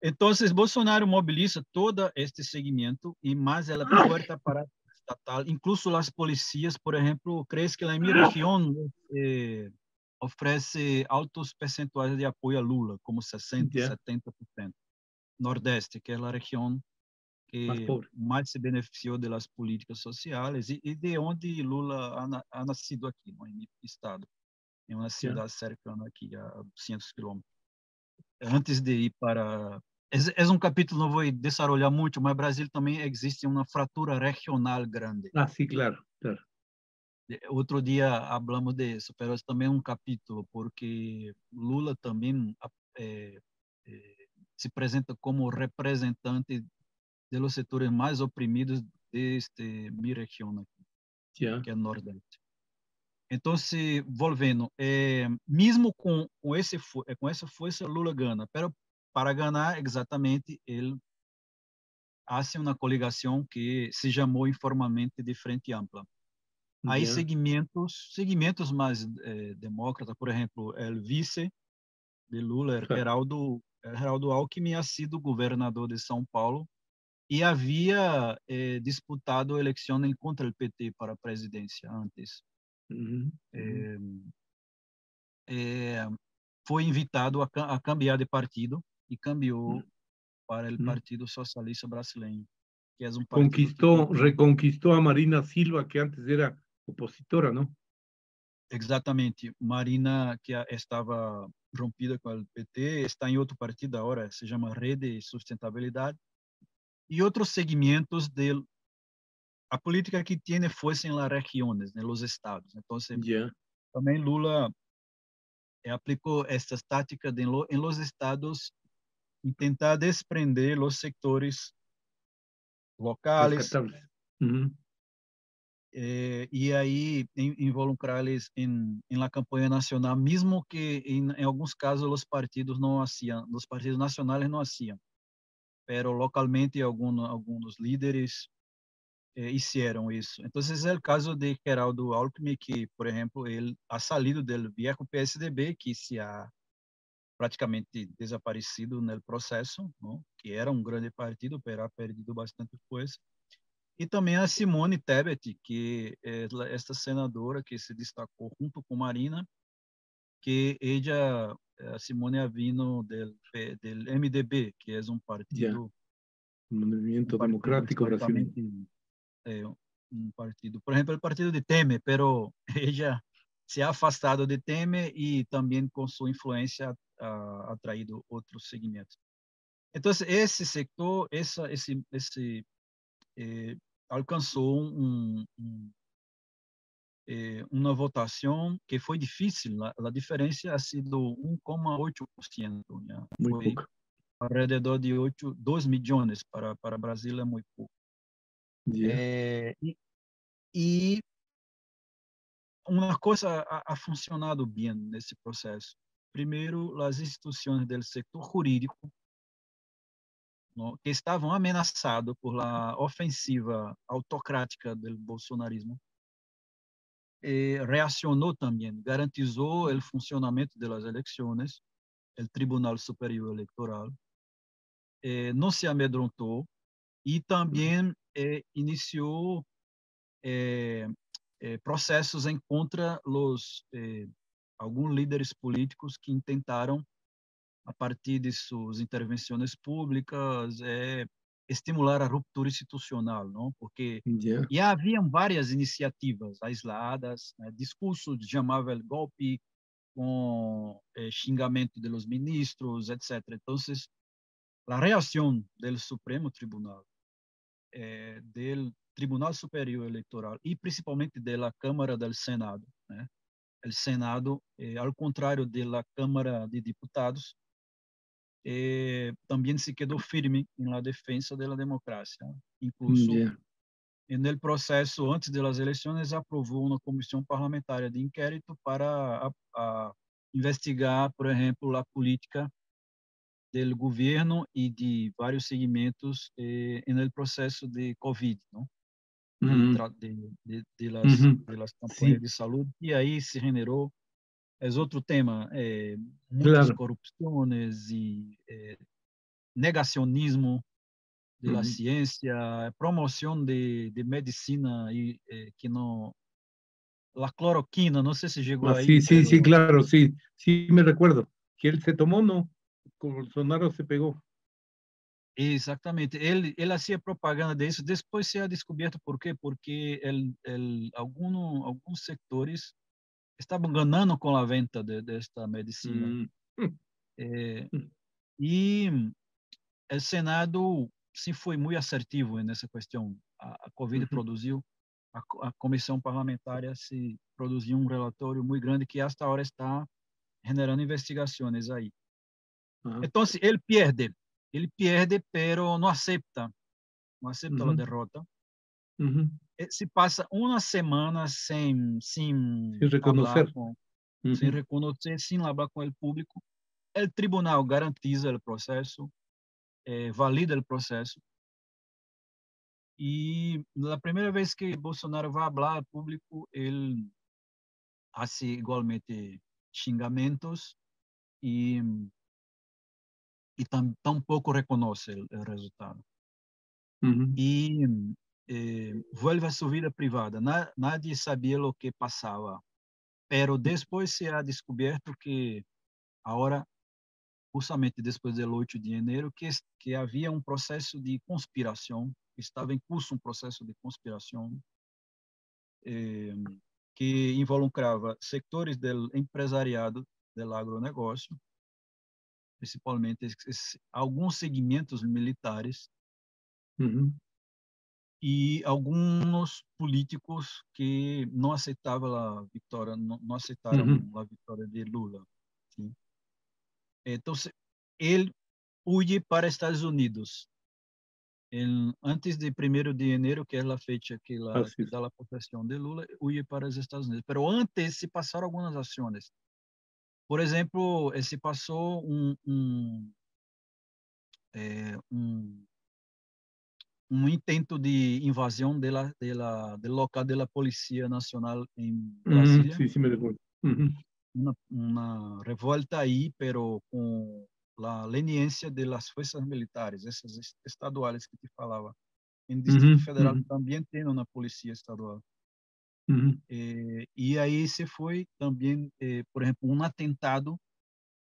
Entonces, Bolsonaro moviliza todo este seguimiento y más el fuerte aparato estatal, incluso las policías, por ejemplo, crees que en mi región ofrece altos percentuales de apoyo a Lula, como 60, Ya, 70%. Nordeste, que es la región más que pobre. más se beneficiou das políticas sociais e de onde Lula ha nascido aqui, no, em meu estado, em uma Ya, cidade cercana aqui, a 200 quilômetros. Antes de ir para... É um capítulo, não vou desarrollar muito, mas Brasil também existe uma fratura regional grande. ah, sí, claro, claro. Outro dia hablamos de isso, mas também é um capítulo, porque Lula também se apresenta como representante de los sectores mais oprimidos de minha região aqui, Ya, que é o Nordeste. Então, volvendo, mesmo com essa força, Lula ganha, mas para ganhar exatamente, ele faz uma coligação que se chamou informalmente de Frente Ampla. Aí ya, segmentos mais demócratas, por exemplo, o vice de Lula, claro. Geraldo Alckmin, ha sido governador de São Paulo e havia disputado a eleição contra o PT para a presidência antes. Ujú, ujú, Foi invitado a cambiar de partido e cambiou para o ujú. Partido Socialista Brasileiro, que é um partido que tem Reconquistó a Marina Silva, que antes era opositora, ¿no? exatamente Marina, que estava rompida com o PT, está em outro partido agora, se chama Rede Sustentabilidade, e outros segmentos a política que tem força em las regiones, nos estados. Então, Ya, também Lula aplicou estas táticas em los estados e tentar desprender os sectores locais rescatables. Ujú, e aí involucrá-los em la campanha nacional, mesmo que em alguns casos os partidos não hacían, os partidos nacionais não hacían, pero localmente alguns líderes hicieron isso. Então, esse é o caso de Geraldo Alckmin, que, por exemplo, ele ha salido do viejo PSDB, que se ha praticamente desaparecido no processo, não? Que era um grande partido, mas ha perdido bastante coisa. E também a Simone Tebet, que é esta senadora que se destacou junto com Marina, que ella, a Simone ha vindo del MDB, que é ya, el um movimiento partido democrático brasileño. exatamente um partido, por exemplo, o partido de Temer, pero ella se ha afastado de Temer e também com sua influência ha atraído outros segmentos. Então, esse sector, esse alcançou uma votação que foi difícil. A diferença ha sido 1,8%, né? Muy Foi poco. alrededor de 2 milhões para Brasil, é muito pouco. Ya, E uma coisa ha funcionado bem nesse processo. Primeiro, as instituições do setor jurídico, no, que estavam ameaçados por la ofensiva autocrática do bolsonarismo, reacionou também, garantizou o funcionamento das eleições, o Tribunal Superior Eleitoral, não se amedrontou e também iniciou processos em contra alguns líderes políticos que tentaram, a partir de suas intervenções públicas, estimular a ruptura institucional, não? Porque ya, já haviam várias iniciativas aisladas, né? Discurso chamava o golpe com xingamento dos ministros, etc. Então, a reação do Supremo Tribunal, do Tribunal Superior Eleitoral e principalmente da Câmara do Senado, né? O Senado, ao contrário da Câmara de Deputados, também se quedou firme na defesa da democracia. Incluso, ya, no processo antes das eleições, aprovou uma comissão parlamentar de inquérito para investigar, por exemplo, a política do governo e de vários segmentos no processo de Covid, não? ujú, De ujú. las campanhas Sí, de saúde, e aí se generou é outro tema, muitas Claro. corrupções e negacionismo da Ujú. ciência, promoção de medicina e que não, a cloroquina, não sei se chegou Ah, aí, sí, sí, sí, pero claro, sí, sí me recuerdo. Que él se tomó, ¿no? Con Bolsonaro se pegó. exatamente, ele hacía propaganda disso, depois se ha descoberto por quê, porque alguns setores estavam ganhando com a venda desta medicina. Mm. Eh, e o Senado sim foi muito assertivo nessa questão. A Covid Ujú. produziu, a comissão parlamentar se produziu um relatório muito grande que hasta agora está generando investigações aí. Ajá. Então, ele perde, pero não aceita a Ujú. derrota. Ujú. Se passa uma semana sem Sin falar reconocer. sem Ujú. reconhecer, sem falar com o público. O tribunal garantiza o processo, valida o processo. E na primeira vez que Bolsonaro vai falar ao público, ele faz igualmente xingamentos e tampouco reconhece o resultado. Ujú. E vuelve a sua vida privada. Nadie sabia o que passava. Pero depois se ha descoberto que agora, justamente depois do 8 de janeiro, que havia um processo de conspiração, estava em curso um processo de conspiração eh, que involucrava setores do empresariado do agronegócio, principalmente alguns segmentos militares Ujú. e alguns políticos que não aceitavam a vitória, não aceitaram Ujú. a vitória de Lula. Sim. Então, ele huye para Estados Unidos antes de 1º de janeiro, que é a fecha Así que es. dá a possessão de Lula, huye para os Estados Unidos. Pero antes se passaram algumas ações. Por exemplo, se passou um intento de invasão do local da Polícia Nacional em Ujú. Brasília, Sí, sí me recuerdo. Ujú. uma revolta aí, pero com a leniência das forças militares, essas estaduais que te falava. Em Distrito Ujú. Federal Ujú. também tem uma polícia estadual. Ujú. E aí se foi também, por exemplo, um atentado,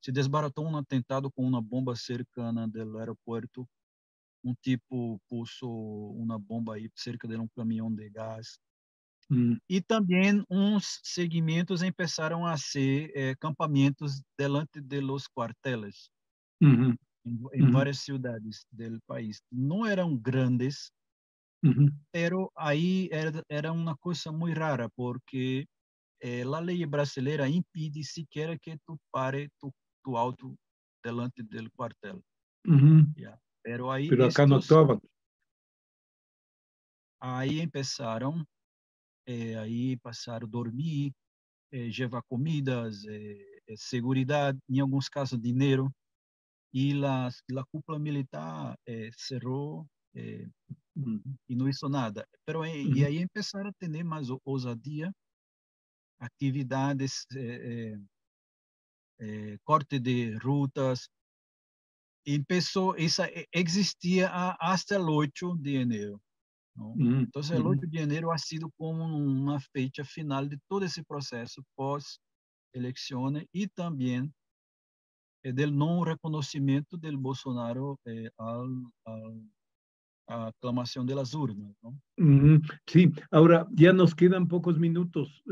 se desbaratou um atentado com uma bomba cercana do aeroporto. Um tipo puso uma bomba aí cerca de um caminhão de gás. Ujú. E também uns segmentos começaram a ser campamentos delante de los quarteles Ujú. em Ujú. várias cidades do país. Não eram grandes, Ujú. pero aí era uma coisa muito rara, porque a lei brasileira impede sequer que tu pare tu auto delante do quartel. Ujú. Yeah. Pero aí Pero acá no estes actuaban. aí começaram, aí passaram a dormir, levar comidas, segurança, em alguns casos dinheiro, e a cúpula militar cerrou Ujú. e não hizo nada. Pero, e Ujú. aí começaram a ter mais ousadia, atividades, corte de rutas, e existia hasta el 8 de janeiro. ¿No? Ujú. Entonces, el Ujú. 8 de janeiro ha sido como uma fecha final de todo esse processo pós-eleições e também del não reconhecimento del Bolsonaro a aclamação de las urnas. ¿No? Ujú. Sí, ahora ya nos quedan pocos minutos.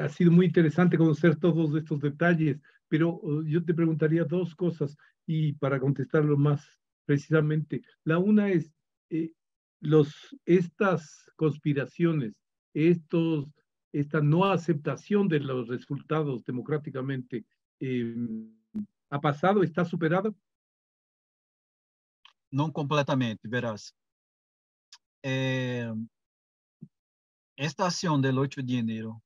Ha sido muy interesante conocer todos estos detalles, pero yo te preguntaría dos cosas y para contestarlo más precisamente. La una es, eh, estas conspiraciones, esta no aceptación de los resultados democráticamente, eh, ¿ha pasado? ¿Está superado? Não completamente, verás. Esta ação del 8 de janeiro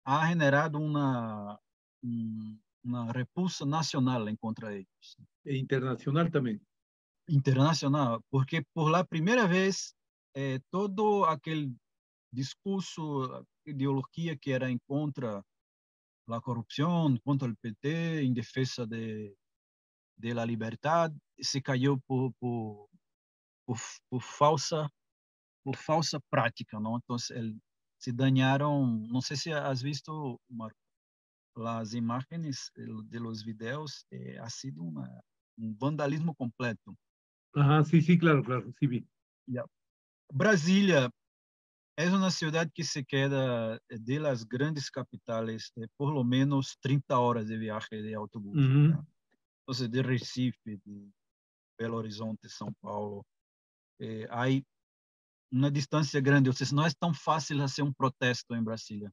ha generado uma repulsa nacional em contra eles. E internacional también. Internacional, porque por la primeira vez todo aquele discurso, ideologia que era em contra la corrupción, contra el PT, en defensa de la libertad, se cayó por falsa práctica, ¿no? Entonces, se dañaron, no sé si has visto, Marco, las imágenes de los videos, ha sido un vandalismo completo. Ajá, sí, sí, claro, claro, sí vi. Yeah. Brasília es una ciudad que se queda de las grandes capitales por lo menos 30 horas de viaje de autobús. ¿Ya? Entonces, de Recife, de Belo Horizonte, São Paulo, hay una distancia grande. O sea, no es tan fácil hacer un protesto en Brasilia.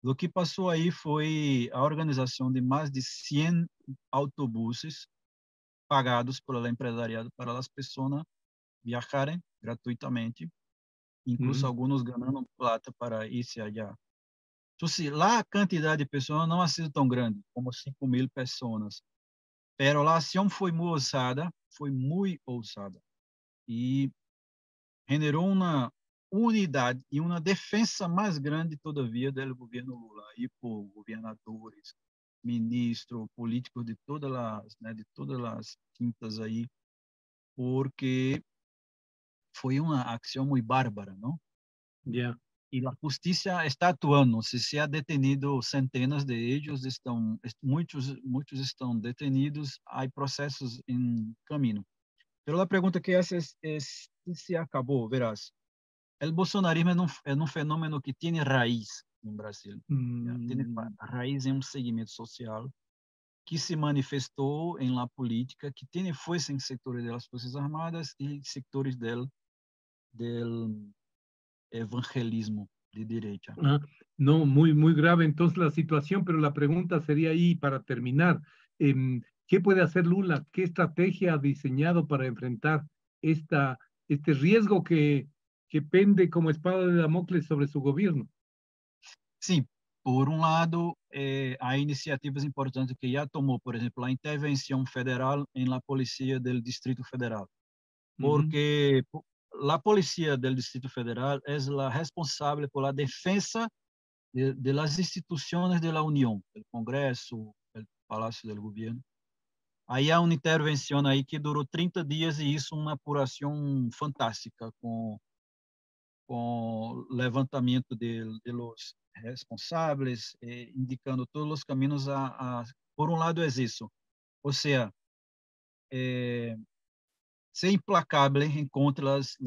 Lo que pasó ahí fue a organización de más de 100 autobuses pagados por el empresariado para las personas viajarem gratuitamente, incluso algunos ganando plata para irse allá. Entonces, la cantidad de personas no ha sido tan grande, como 5.000 personas, pero la acción fue muy ousada, y generó una unidad y una defensa más grande todavía del gobierno Lula, y por gobernadores, ministros, políticos de todas las tintas ahí, porque foi uma ação muito bárbara, não? Yeah. E a justiça está atuando. Se ha detenido centenas de eles, muitos estão detenidos. Há processos em caminho. Mas a pergunta que haces é se acabou, verás. O bolsonarismo é um fenômeno que tem raiz em Brasil. Tem raiz em um segmento social que se manifestou em la política, que tem força em setores das Forças Armadas e setores del evangelismo de derecha. No, muy, muy grave entonces la situación, pero la pregunta sería ahí para terminar. ¿Qué puede hacer Lula? ¿Qué estrategia ha diseñado para enfrentar este riesgo que pende como espada de Damocles sobre su gobierno? Sim, por um lado, há iniciativas importantes que já tomou, por exemplo, a intervenção federal em la Policía del Distrito Federal, porque la Policía del Distrito Federal es la responsable por la defensa de las instituciones de la Unión, el Congreso, el Palacio del Gobierno. Aí há uma intervenção aí que durou 30 dias e isso uma apuração fantástica com levantamento de los responsáveis, indicando todos os caminhos por um lado é isso, ou seja, ser implacável em contra os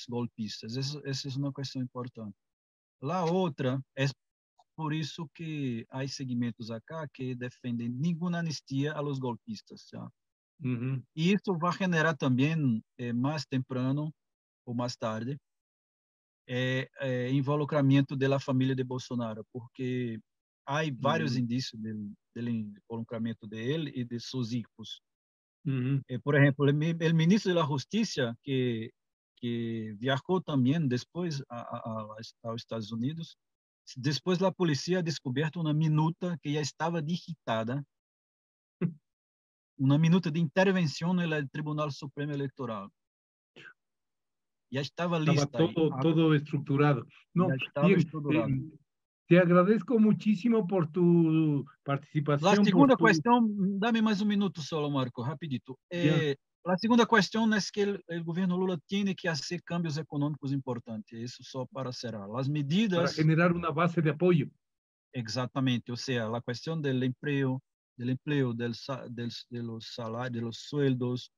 golpistas. Essa é uma questão importante. A outra é por isso que há segmentos acá que defendem nenhuma anistia a los golpistas. Já. E isso vai generar também, mais temprano ou mais tarde, involucramento da família de Bolsonaro, porque há vários indícios do involucramento dele e de seus hijos. Por exemplo, o ministro da Justiça, que viajou também depois aos Estados Unidos, depois a polícia ha descoberto uma minuta que já estava digitada, uma minuta de intervenção no Tribunal Supremo Eleitoral. Ya estaba lista. Estaba todo estructurado. No, ya estaba bien, estructurado. Te agradezco muchísimo por tu participación. La segunda cuestión, dame más un minuto solo, Marco, rapidito. La segunda cuestión es que el gobierno Lula tiene que hacer cambios económicos importantes, eso só para cerrar. Las medidas... Para generar una base de apoyo. Exactamente, o sea, la cuestión del empleo, de los salarios, de los sueldos,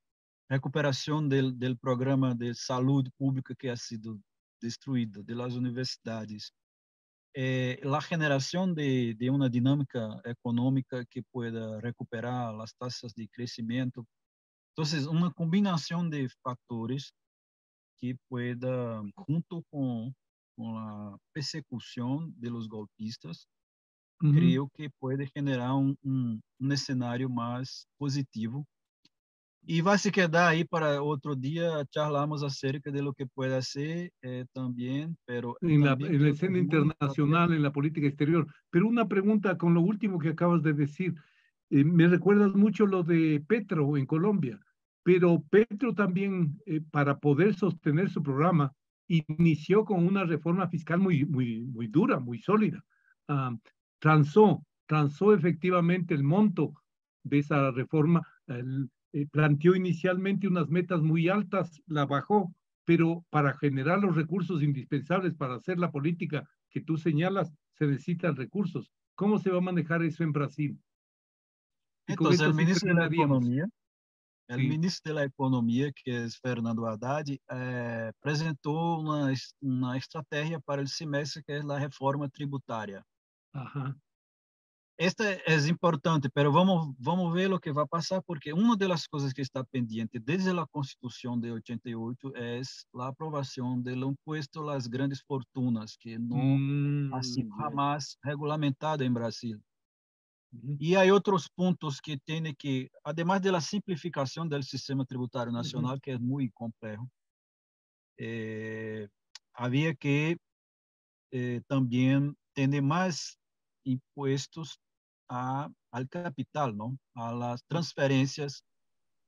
recuperação do programa de saúde pública que ha sido destruído, de las universidades, la generação de uma dinâmica econômica que pueda recuperar as taxas de crescimento. Então, uma combinação de fatores que pueda, junto com a persecução de los golpistas, creio que pode generar um cenário mais positivo. E vai se quedar aí para outro dia, charlamos acerca de lo que puede ser también, pero... En la escena internacional, en la política exterior. Pero una pregunta con lo último que acabas de decir. Me recuerdas mucho lo de Petro en Colombia, pero Petro también, para poder sostener su programa, inició con una reforma fiscal muy, muy, muy dura, muy sólida. Transó transó efectivamente el monto de esa reforma, planteó inicialmente unas metas muy altas, la bajó, pero para generar los recursos indispensables para hacer la política que tú señalas, se necesitan recursos. ¿Cómo se va a manejar eso en Brasil? Y con Entonces, esto el sí ministro de la terminaríamos. Economía, el Sí. ministro de la Economía, que es Fernando Haddad, presentó una estrategia para el semestre que es la reforma tributaria. Ajá. Esta es importante, pero vamos ver lo que va a pasar, porque una de las cosas que está pendiente desde la Constitución de 88 es la aprobación del impuesto a las grandes fortunas, que no ha sido Ya. jamás regulamentado en Brasil. Ujú. Y hay otros puntos que tiene que, además de la simplificación del sistema tributario nacional, que es muy complejo, había que también tener más impuestos al capital, ¿no? A las transferencias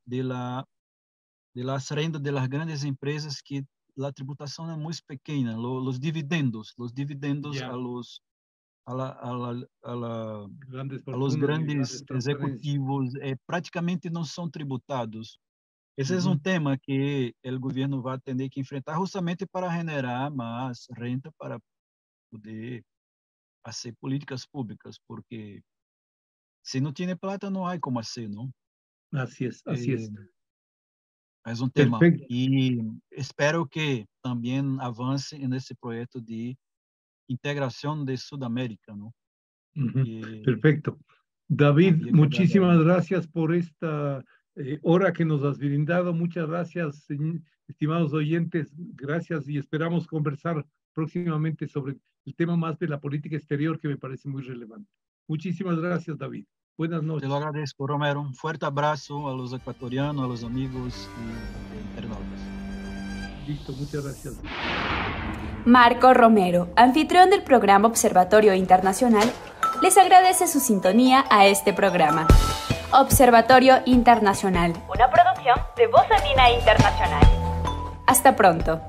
de las rentas de las grandes empresas, que la tributación es muy pequeña, los dividendos Ya. a la- a la- a la- Grandes a los fortunas y grandes grandes transferencias. ejecutivos prácticamente no son tributados. Ese es un Ujú. tema que el gobierno va a tener que enfrentar justamente para generar más renta para poder hacer políticas públicas, porque si no tiene plata no hay cómo hacer, ¿no? Así es, así Eh, es. es un tema Perfecto. y espero que también avance en ese proyecto de integración de Sudamérica, ¿no? Ujú. Que Perfecto. David, había que darle muchísimas ahí. gracias por esta hora que nos has brindado. Muchas gracias, estimados oyentes. Gracias y esperamos conversar próximamente sobre el tema más de la política exterior que me parece muy relevante. Muchísimas gracias, David. Buenas Te lo noches. agradezco, Romero. Un fuerte abrazo a los ecuatorianos, a los amigos y internautas. Listo, muchas gracias. Marco Romero, anfitrión del programa Observatorio Internacional, les agradece su sintonía a este programa. Observatorio Internacional, una producción de Voz Andina Internacional. Hasta pronto.